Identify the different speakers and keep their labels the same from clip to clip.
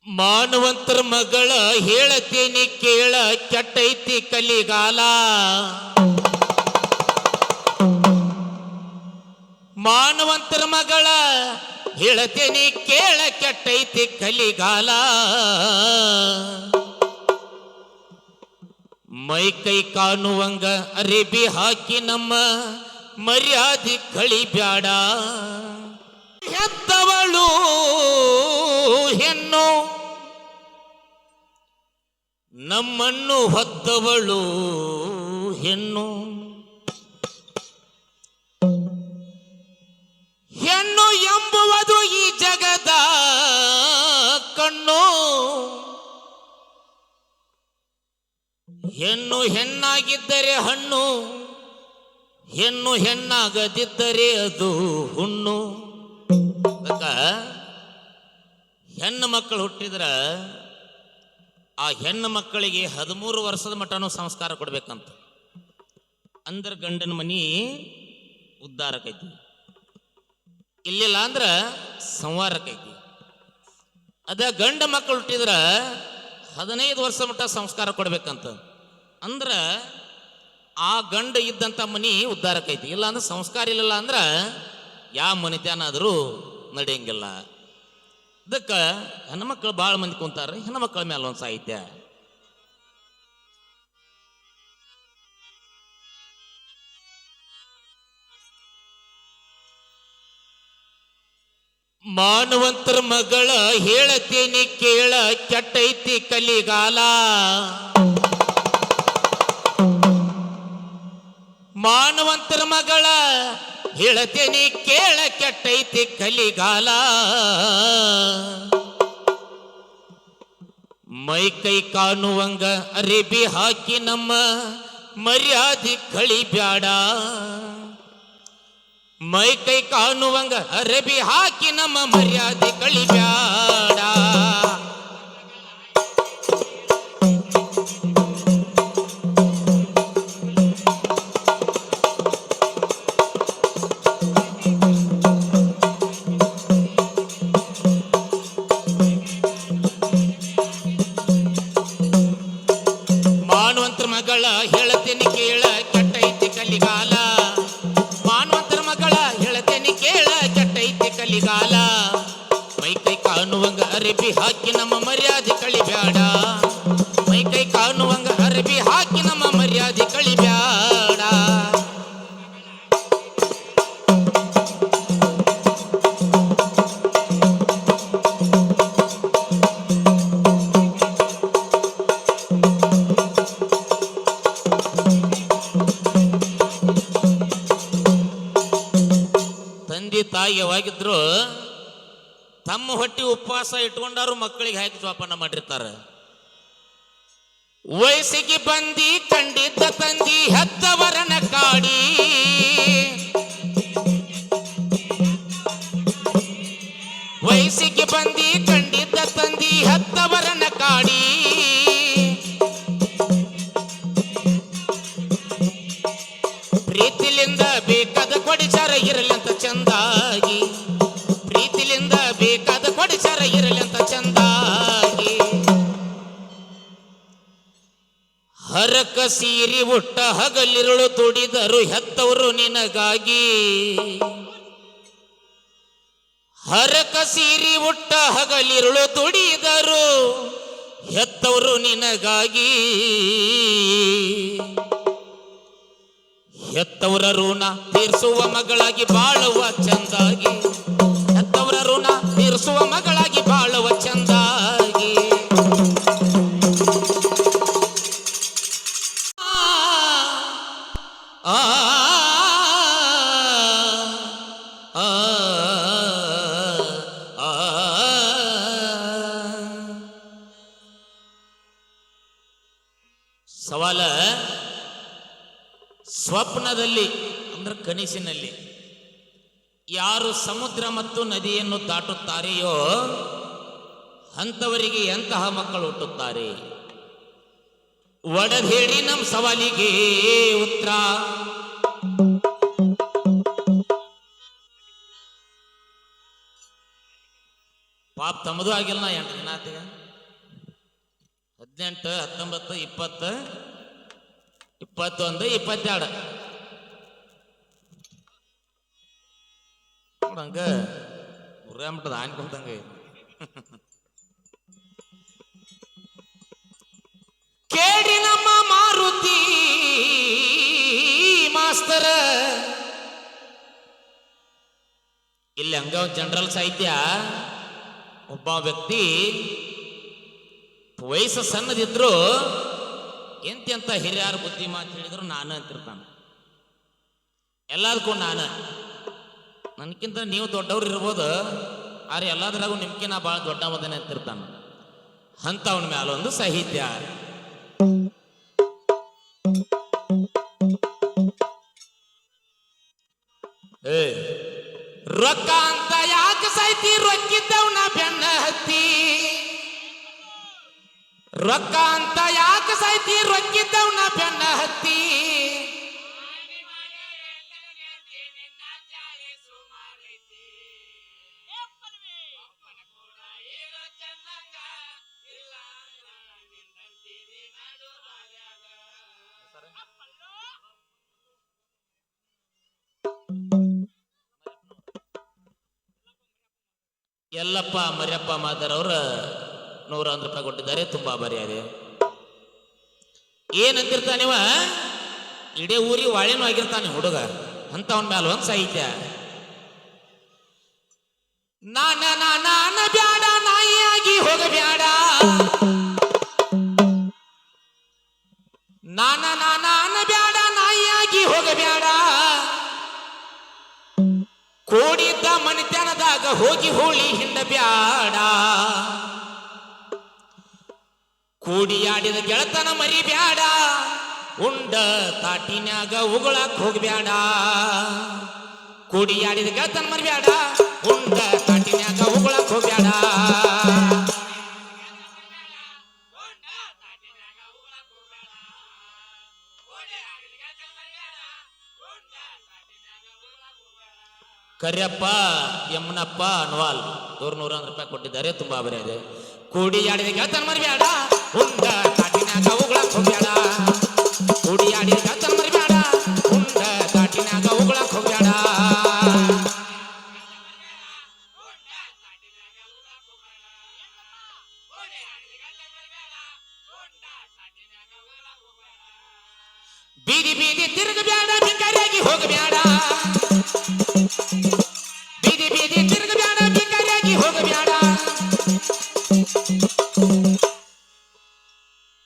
Speaker 1: ಮಾನವಂತರ ಮಗಳ ಹೇಳತೇನಿ ಕೇಳ ಕೆಟ್ಟೈತಿ ಕಲಿಗಾಲ. ಮಾನವಂತರ ಮಗಳ ಹೇಳತೇನಿ ಕೇಳ ಕೆಟ್ಟೈತಿ ಕಲಿಗಾಲ. ಮೈ ಕೈ ಕಾಣುವಂಗ ಅರಿಬಿ ಹಾಕಿ ನಮ್ಮ ಮರ್ಯಾದೆ ಕಳಿಬ್ಯಾಡ. ಹೆತ್ತವಳು ಹೆಣ್ಣು ನಮ್ಮನ್ನು ಹೊತ್ತವಳು ಹೆಣ್ಣು. ಹೆಣ್ಣು ಎಂಬುವುದು ಈ ಜಗದ ಕಣ್ಣು. ಹೆಣ್ಣು ಹೆಣ್ಣಾಗಿದ್ದರೆ ಹಣ್ಣು, ಹೆಣ್ಣು ಹೆಣ್ಣಾಗದಿದ್ದರೆ ಅದು ಹುಣ್ಣು. ಹೆಣ್ಣು ಮಕ್ಕಳು ಹುಟ್ಟಿದ್ರ ಆ ಹೆಣ್ಣು ಮಕ್ಕಳಿಗೆ 13 ವರ್ಷದ ಮಟ್ಟನೂ ಸಂಸ್ಕಾರ ಕೊಡ್ಬೇಕಂತ. ಅಂದ್ರೆ ಗಂಡನ ಮನಿ ಉದ್ಧಾರಕ್ಕೈತಿ, ಇಲ್ಲಿಲ್ಲ ಅಂದ್ರ ಸಂವಾರಕ್ಕೈತಿ. ಅದ ಗಂಡ ಮಕ್ಕಳು ಹುಟ್ಟಿದ್ರ 15 ವರ್ಷ ಮಟ್ಟ ಸಂಸ್ಕಾರ ಕೊಡ್ಬೇಕಂತ. ಅಂದ್ರ ಆ ಗಂಡ ಇದ್ದಂಥ ಮನಿ ಉದ್ಧಾರಕ್ಕೈತಿ. ಇಲ್ಲ ಅಂದ್ರೆ ಸಂಸ್ಕಾರ ಇಲ್ಲಿಲ್ಲ ಅಂದ್ರ ಯಾವ ಮನಿತ್ಯಾನಾದರೂ ನಡೆಯಂಗಿಲ್ಲ. ಅದಕ್ಕೆ ಹೆಣ್ಮಕ್ಳು ಭಾಳ ಮಂದಿ ಕುಂತಾರೆ. ಹೆಣ್ಮಕ್ಳ ಮೇಲೆ ಒಂದು ಸಾಹಿತ್ಯ. ಮಾನವಂತರ ಮಗಳ ಹೇಳತೇನಿ ಕೇಳ ಕೆಟ್ಟೈತಿ ಕಲಿಗಾಲ. ಮಾನವಂತರ ಮಗಳ ಹೇಳತೇನಿ ಕೇಳ ಕೆಟ್ಟೈತಿ ಕಲಿಗಾಲ. ಮೈ ಕೈ ಕಾಣುವಂಗ ಅರಿಬಿ ಹಾಕಿ ನಮ್ಮ ಮರ್ಯಾದೆ ಕಳಿಬ್ಯಾಡ. ಮೈ ಕೈ ಕಾಣುವಂಗ ಅರಬಿ ಹಾಕಿ ನಮ್ಮ ಮರ್ಯಾದೆ ಕಳಿಬ್ಯಾಡ. ಮಾನವಂತರ ಮಗಳ ಹೇಳತೇನಿ ಕೇಳ ಕೆಟ್ಟೈತಿ ಕಲಿಗಾಲ. ಮಾನವಂತರ ಮಗಳ ಹೇಳತೇನಿ ಕೇಳ ಕೆಟ್ಟೈತಿ ಕಲಿಗಾಲ. ಮೈ ಕೈ ಕಾಣುವಂಗ ಅರಬಿ ಹಾಕಿ ನಮ್ಮ ಮರ್ಯಾದೆ ಕಳಿಬ್ಯಾಡ. ಮೈ ಕೈ ಕಾಣುವಂಗ ಅರಬಿ ಹಾಕಿ ನಮ್ಮ ಮರ್ಯಾದೆ ಕಳಿಬ್ಯಾಡ. ತಂದೆ ತಾಯಿ ಯಾವಾಗಿದ್ರು ತಮ್ಮ ಹೊಟ್ಟಿ ಉಪವಾಸ ಇಟ್ಕೊಂಡಾರು ಮಕ್ಕಳಿಗೆ ಹಾಕಿ ಜೋಪಾನ ಮಾಡಿರ್ತಾರೆ. ವಯಸ್ಸಿಗೆ ಬಂದಿ ಕಂಡಿದ್ದ ತಂದಿ ಹೆತ್ತವರನ ಕಾಡಿ. ವಯಸ್ಸಿಗೆ ಬಂದಿ ಕಂಡಿದ್ದ ತಂದಿ ಹೆತ್ತವರನ ಕಾಡಿ. ಪ್ರೀತಿಲಿಂದ ಬೇಕಾದ ಕೊಡಿಚಾರ ಇರಲಂತ ಚಂದಾಗಿ. ಪ್ರೀತಿಲಿಂದ ಬೇಕಾದ ಕೊಡಿಚಾರ ಇರಲಂತ ಚಂದಾಗಿ. ಹರಕ ಸೀರಿ ಉಟ್ಟ ಹಗಲಿರುಳು ತುಡಿದರು ಹೆತ್ತವರು ನಿನಗಾಗಿ. ಹರಕ ಸೀರಿ ಉಟ್ಟ ಹಗಲಿರುಳು ತುಡಿದರು ಹೆತ್ತವರು ನಿನಗಾಗಿ. ಹೆತ್ತವರ ಋಣ ತೀರ್ಸುವ ಮಗಳಾಗಿ ಬಾಳುವ ಚಂದಾಗಿ. ಹೆತ್ತವರ ಋಣ ತೀರ್ಸುವ ಮಗಳಾಗಿ ಬಾಳುವ ಚಂದಾಗಿ. ಆ ಸವಾಲ ಸ್ವಪ್ನದಲ್ಲಿ ಅಂದ್ರೆ ಕನಸಿನಲ್ಲಿ ಯಾರು ಸಮುದ್ರ ಮತ್ತು ನದಿಯನ್ನು ದಾಟುತ್ತಾರೆಯೋ ಅಂಥವರಿಗೆ ಎಂತಹ ಮಕ್ಕಳು ಹುಟ್ಟುತ್ತಾರೆ? ಒಡದೇಡಿ ನಮ್ಮ ಸವಾಲಿಗೆ ಉತ್ತರ. ಪಾಪ ತಮ್ಮದು ಆಗಿಲ್ಲ ನಾ 8 ದಿನ ಆತೀಗ 18 19 20 21 22 ನೋಡಂಗ ಮುರ್ರಾಮಟ್ಟದ ಆನ್ ಕುಂತಂಗ ಕೇಳಿ ನಮ್ಮ ಮಾರುತಿ ಮಾಸ್ತರ ಇಲ್ಲಿ ಹಂಗ ಜನರಲ್ ಸಾಹಿತ್ಯ ಒಬ್ಬ ವ್ಯಕ್ತಿ ವಯಸ್ಸು ಸಣ್ಣದಿದ್ರು ಎಂತೆಂತ ಹಿರಿಯರ ಬುದ್ಧಿ ಮಾತು ಹೇಳಿದ್ರು ನಾನು ಅಂತಿರ್ತಾನ ಎಲ್ಲದಕ್ಕೂ ನಾನು ನನ್ಕಿಂತ ನೀವು ದೊಡ್ಡವ್ರು ಇರ್ಬೋದು ಆದ್ರೆ ಎಲ್ಲದ್ರಾಗೂ ನಿಮ್ಗೆ ನಾ ಭಾಳ ದೊಡ್ಡ ಮದನೆ ಅಂತಿರ್ತಾನ ಅಂತವನ ಮ್ಯಾಲೊಂದು ಸಾಹಿತ್ಯ ರೊಕ್ಕ ಅಂತ ಯಾಕೆ ಸಾಯ್ತಿ ರೊಕ್ಕಿದ್ದವನ ಬೆನ್ನ ಹತ್ತಿ ರೊಕ್ಕ ಅಂತ ಯಾಕೆ ಸಾಯ್ತಿ ರೊಕ್ಕಿದ್ದವನ ಬೆನ್ನ ಹತ್ತಿ ಯಲ್ಲಪ್ಪ ಮರ್ಯಪ್ಪ ಮಾತಾರವ್ರ 101 ರೂಪಾಯಿ ಕೊಟ್ಟಿದ್ದಾರೆ ತುಂಬಾ ಮರ್ಯಾದೆ ಏನಂತಿರ್ತಾನಿವ ಇಡೀ ಊರಿಗೆ ವಾಳೇನು ಆಗಿರ್ತಾನೆ ಹುಡುಗ ಅಂತವನ್ ಮ್ಯಾಲ ಒಂದ್ ಸಾಹಿತ್ಯ ನಾನ ಬ್ಯಾಡ ನಾಯಿಯಾಗಿ ಹೋಗಬ್ಯಾಡ ನಾನ ಬ್ಯಾಡ ನಾಯಿಯಾಗಿ ಹೋಗಬ್ಯಾಡ ಕೋಡಿದ್ದ ಮನಿತನದಾಗ ಹೋಗಿ ಹೋಳಿ ಹಿಂಡ ಬ್ಯಾಡ ಕೂಡಿಯಾಡಿದ ಗೆಳತನ ಮರಿ ಬ್ಯಾಡ ಉಂಡ ತಾಟಿನ್ಯಾಗ ಉಗುಳಾಕ್ ಹೋಗ್ಬ್ಯಾಡ ಕೂಡಿಯಾಡಿದ ಗೆಳತನ ಮರಿ ಬ್ಯಾಡ ಉಂಡ ತಾಟಿನ್ಯಾಗ ಉಗುಳಾಕ್ ಹೋಗ್ಬ್ಯಾಡ ಕರಿಯಪ್ಪ ಯಮ್ಮನಪ್ಪ ಅನ್ವಾಲ್ 101 ರೂಪಾಯಿ ಕೊಟ್ಟಿದ್ದಾರೆ ತುಂಬಾ ಮರ್ಯಾದೆ ಕೂಡಿಯಾಡಿದ ಗೆಳತನ ಮರಿಬ್ಯಾಡ ಉಂಡ ತಾಟಿನ್ಯಾಗ ಉಗುಳಾಕ್ ಹೋಗ್ಬ್ಯಾಡ ಕೂಡಿಯಾಡಿದ ಗೆಳತನ ಮರಿಬ್ಯಾಡ ಉಂಡ ತಾಟಿನ್ಯಾಗ ಉಗುಳಾಕ್ ಹೋಗ್ಬ್ಯಾಡ ಬೀದಿ ಬೀದಿ ತಿರುಗಬ್ಯಾಡ ಭಿಕಾರಿಯಾಗಿ ಹೋಗಬ್ಯಾಡ ಬೀದಿ ಬೀದಿ ತಿರುಗಬ್ಯಾಡ ಭಿಕಾರಿಯಾಗಿ ಹೋಗಬ್ಯಾಡ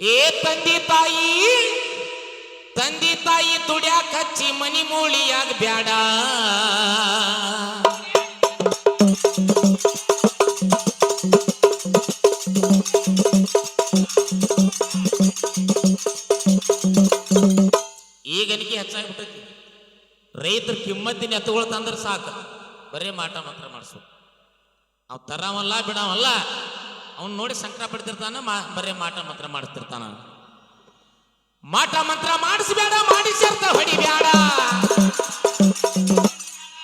Speaker 1: ಏ ತಂದಿ ತಾಯಿ ದುಡ್ಯಾಕ ಹಚ್ಚಿ ಮನಿ ಮೂಳಿಯಾಗ ಬ್ಯಾಡ ಈಗನಿಗೆ ಹೆಚ್ಚಾಗ್ಬಿಟ್ಟೈತಿ ರೈತರ ಕಿಮ್ಮತ್ತಿನ ಎತ್ತುಗಳು ತಂದ್ರೆ ಸಾಕು ಬರೇ ಮಾಟ ಮಾತ್ರ ಮಾಡಿಸ್ಬೇಕು ಅವ್ ತರವಲ್ಲ ಬಿಡವಲ್ಲ ಅವ್ನು ನೋಡಿ ಸಂಕಟ ಪಡ್ತಿರ್ತಾನ ಬರೇ ಮಾಟ ಮಾತ್ರ ಮಾಡಿಸ್ತಿರ್ತಾನ ಮಾಟ ಮಂತ್ರ ಮಾಡಿಸ್ಬೇಡ ಮಾಡಿಸರ್ತ ಹೊಡಿಬ್ಯಾಡ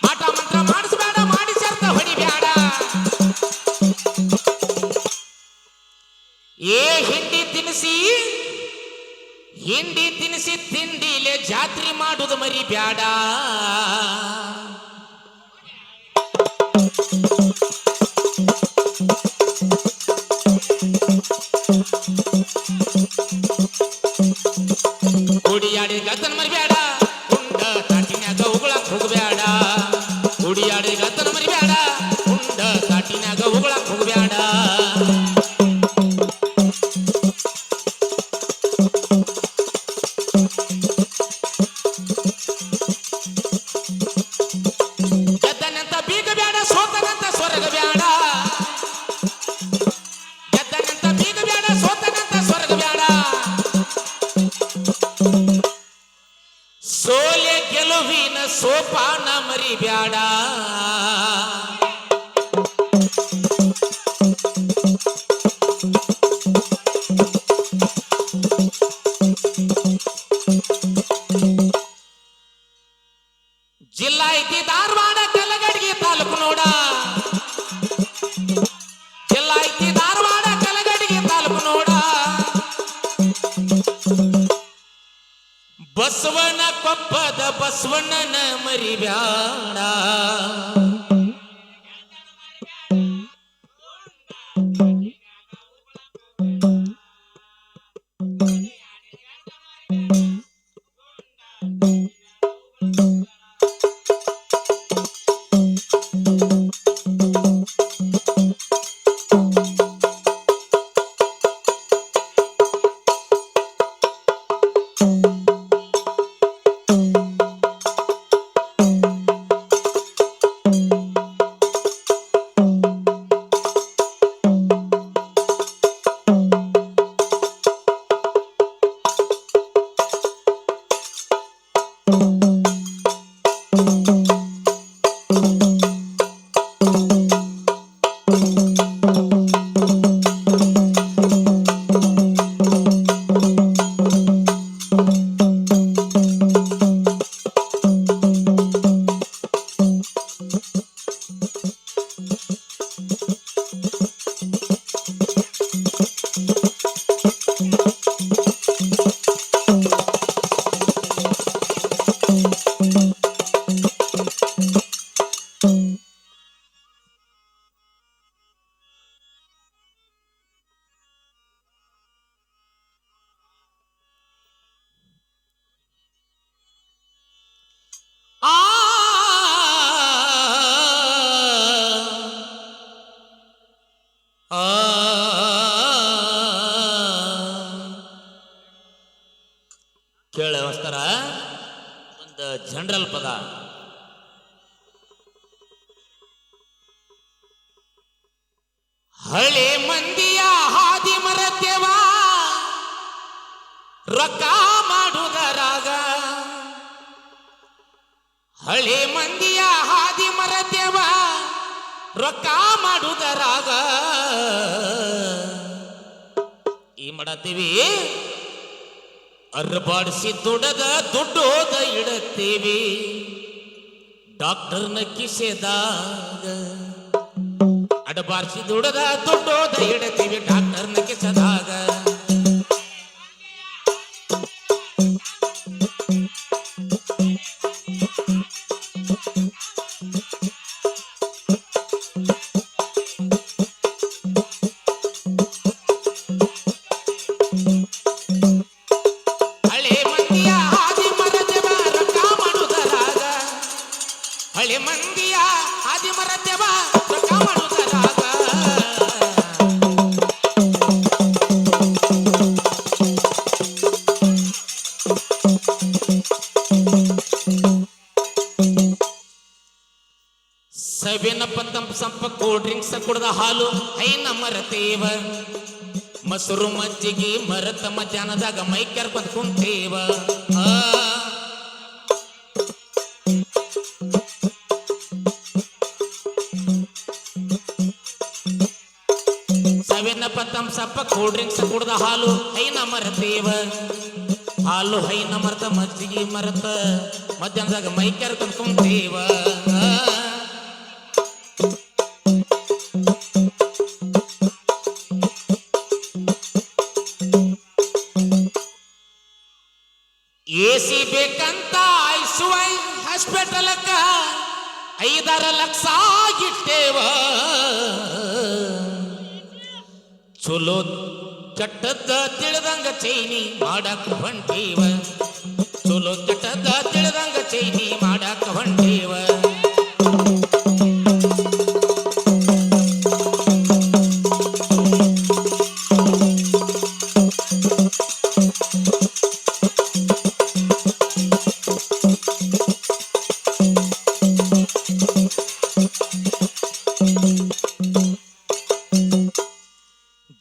Speaker 1: ಮಾಟ ಮಂತ್ರ ಮಾಡಿಸ್ಬೇಡ ಮಾಡಿಸರ್ತ ಹೊಡಿಬ್ಯಾಡ ಏ ಹಿಂಡಿ ತಿನ್ನಿಸಿ ತಿಂಡಿಲೆ ಜಾತ್ರೆ ಮಾಡುದು ಮರಿ ಬ್ಯಾಡ ಕೂಡಿಯಾಡಿದ ಗೆಳತನ ಮರಿಬ್ಯಾಡ ಉಂಡ ತಾಟಿನ್ಯಾಗ ಉಗುಳಾಕ್ ಹೋಗಬ್ಯಾಡ ಕೂಡಿಯಾಡಿದ ಗೆಳತನ ಮರಿಬ್ಯಾಡ ಉಂಡ ತಾಟಿನ್ಯಾಗ ಉಗುಳಾಕ್ ಹೋಗಬ್ಯಾಡ ಗೆದ್ದನಂತ ಬೀಗ ಬ್ಯಾಡ ಸೋತನಂತ ಸ್ವರ್ಗ ಬ್ಯಾಡ ಗೆದ್ದನಂತ ಬೀಗ ಬ್ಯಾಡ ಸೋತನಂತ ಸ್ವರ್ಗ ಬ್ಯಾಡ ಸೋಲೆ ಗೆಲುವಿನ ಸೋಪಾನ ಮರಿಬ್ಯಾಡ ಜಿಲ್ಲಾ ಐತಿ ಧಾರವಾಡ ಕಲಗಡ್ಗಿ ತಾಲೂಕು ನೋಡ ಜಿಲ್ಲಾ ಬಸವನ ಕೊಪ್ಪದ ಬಸವಣ್ಣನ ಮರಿಬ್ಯಾಡ. ಆ ಆ ಕೇಳವಸ್ತರ ಒಂದು ಜನರಲ್ ಪದ. ಹಳೆ ಮಂದಿಯ ಹಾದಿ ಮರತ್ಯವ ರೊಕ್ಕ ಮಾಡುವುದರಾಗ. ಹಳೆ ಮಂದಿಯ ಹಾದಿ ಮರತ್ಯವ ರೊಕ್ಕ ಮಾಡುವುದರಾಗ. ಈ ಮಾಡತ್ತೀವಿ ಅರ್ಬಾಡಿಸಿ ದುಡದ ದುಡ್ಡೋದ ಇಡತ್ತೀವಿ ಡಾಕ್ಟರ್ನ ಕಿಸೆದಾಗ. ಅಡಬಾರಿಸಿ ದುಡದ ದುಡ್ಡೋದ ಇಡತ್ತೀವಿ ಡಾಕ್ಟರ್ನ ಕಿಸೆದಾಗ. ಹಳೆ ಮಂದಿಯ ಆದಿ ಮರತ್ಯವ ರೊಕ್ಕ ಮಾಡುವುದರಾಗ. ಸವಿನ ಪತ್ತಂಪ ಸಂಪ ಕೂಲ್ ಡ್ರಿಂಕ್ಸ್ ಕುಡ್ದ ಹಾಲು ಹೈನ ಮರತೇವ. ಮೊಸರು ಮಜ್ಜಿಗೆ ಮರತ ಮಧ್ಯಾಹ್ನದಾಗ ಮೈ ಕೆರ್ಕೊಂಡ್ ಕುಂತೇವ. ಸವಿನ ಪತ್ತಂ ಸಪ್ಪ ಕೂಲ್ ಡ್ರಿಂಕ್ಸ್ ಕುಡ್ದ ಹಾಲು ಹೈನ ಮರತೇವ. ಹಾಲು ಹೈನ ಮರತ ಮಜ್ಜಿಗೆ ಮರತ ಮಧ್ಯಾಹ್ನದಾಗ ಮೈ ಕೆರ್ಕೊಂಡ್ ಕುಂತೇವ. ಎಸಿ ಬೇಕಂತ ಐಸುವೈ ಹಾಸ್ಪಿಟಲ್ಕ 5-6 ಲಕ್ಷ ಆಗಿಟ್ಟೇವ. ಚಲೋ ಕೆಟ್ಟದ್ದ ತಿಳಿದಂಗ ಚೈನಿ ಮಾಡಾಕ ಹೊಂಟೇವ. ಚಲೋ ಕೆಟ್ಟದ್ದ ತಿಳಿದಂಗ ಚೈನಿ ಮಾಡಾಕ ಹೊಂಟೇವ.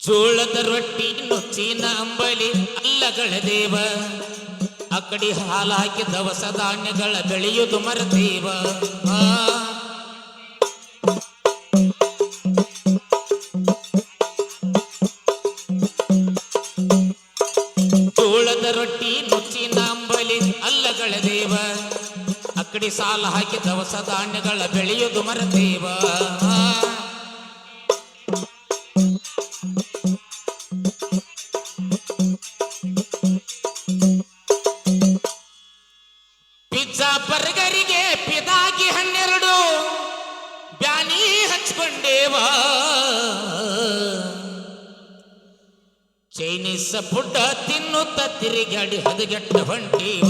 Speaker 1: ಜೋಳದ ರೊಟ್ಟಿ ನುಚ್ಚಿನ ಅಂಬಲಿ ಅಲ್ಲಗಳ ದೇವ. ಅಕಡಿ ಹಾಲು ಹಾಕಿ ದವಸ ಧಾನ್ಯಗಳ ಬೆಳೆಯುವುದು ಮರದೇವ. ಜೋಳದ ರೊಟ್ಟಿ ನುಚ್ಚಿನ ಅಂಬಲಿ ಅಲ್ಲಗಳ ದೇವ. ಅಕಡಿ ಸಾಲ ಹಾಕಿ ದವಸ ಧಾನ್ಯಗಳ ಬೆಳೆಯುವುದು ಮರದೇವ. ಹೊಂಟೇವ ಚೈನೀಸ್ ಫುಡ್ ತಿನ್ನುತ್ತ ತಿರುಗಾಡಿ ಹದಗೆಟ್ಟ ಹೊಂಟೇವ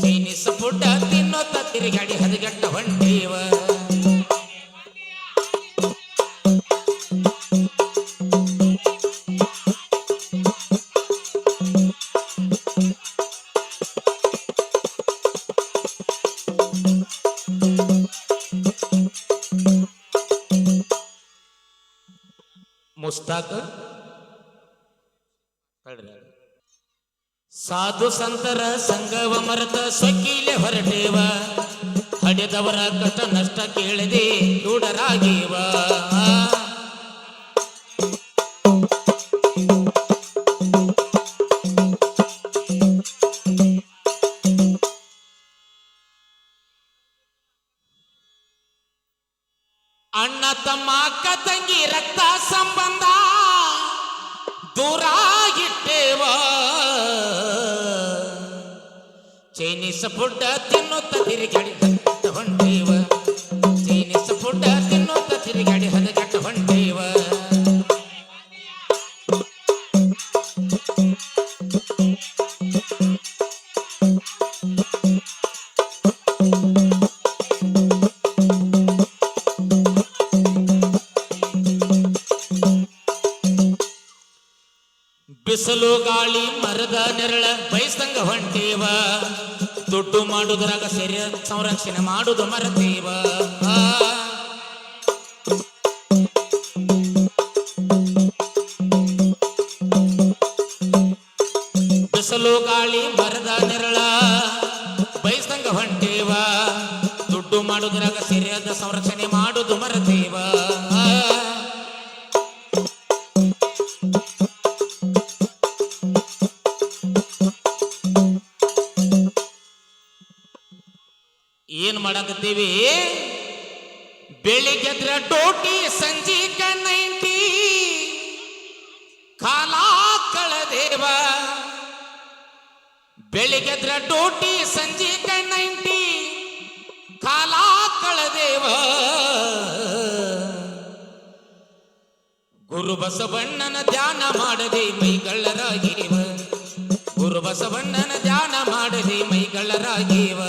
Speaker 1: ಚೈನೀಸ್ ಫುಡ್ ತಿನ್ನುತ್ತ ತಿರುಗಾಡಿ ಹದಗೆಟ್ಟ ಹೊಂಟೇವ ಮುಸ್ತಾಕ್ ಸಾಧು ಸಂತರ ಸಂಗವ ಮರೆತ ಸ್ವಕೀಲೆ ಹೊರಟೇವ ಹಡೆದವರ ಕಷ್ಟ ನಷ್ಟ ಕೇಳದೆ ರೂಢರಾಗೇವ ಅಣ್ಣ ತಮ್ಮ ಅಕ್ಕ ತಂಗಿ ರಕ್ತ ಸಂಬಂಧ ದೂರಾಗಿಟ್ಟೇವ ಚೈನೀಸ್ ಫುಡ್ ತಿನ್ನುತ್ತ ತಿರುಗಾಡಿ ಹದಗೆಟ್ಟ ಹೊಂಟೇವ ಚೈನೀಸ್ ಫುಡ್ ತಿನ್ನುತ್ತ ತಿರುಗಾಡಿ ಹದಗೆಟ್ಟ ಹೊಂಟೇವ ಬಿಸಿಲು ಗಾಳಿ ಮರದ ನೆರಳ ಬಯಸಂಗ ಹೊಂಟೇವ ದುಡ್ಡು ಮಾಡುವುದರಾಗ ಸರಿಯ ಸಂರಕ್ಷಣೆ ಮಾಡುವುದು ಮರತೇವ ಬಿಸಿಲು ಗಾಳಿ ಮರದ ನೆರಳ ಬಯಸಂಗ ಹೊಂಟೇವ ದುಡ್ಡು ಮಾಡುವುದರಾಗ ಸರಿಯಾದ ಸಂರಕ್ಷಣೆ ಮಾಡುವುದು ಮರತೇವ ಏನ್ ಮಾಡಕತ್ತೀವಿ ಬೆಳಿಗ್ಗೆದ್ರ ಡೋಟಿ ಸಂಜೀಕ 90 ಕಾಲ ಕಳದೇವ ಬೆಳಿಗ್ಗೆದ್ರ ಡೋಟಿ ಸಂಜೀಕ 90 ಕಾಲ ಕಳದೇವ ಗುರು ಬಸವಣ್ಣನ ಧ್ಯಾನ ಮಾಡದೆ ಮೈಗಳ್ಳರಾಗೇವ ಗುರು ಬಸವಣ್ಣನ ಧ್ಯಾನ ಮಾಡದೆ ಮೈಗಳ್ಳರಾಗೇವ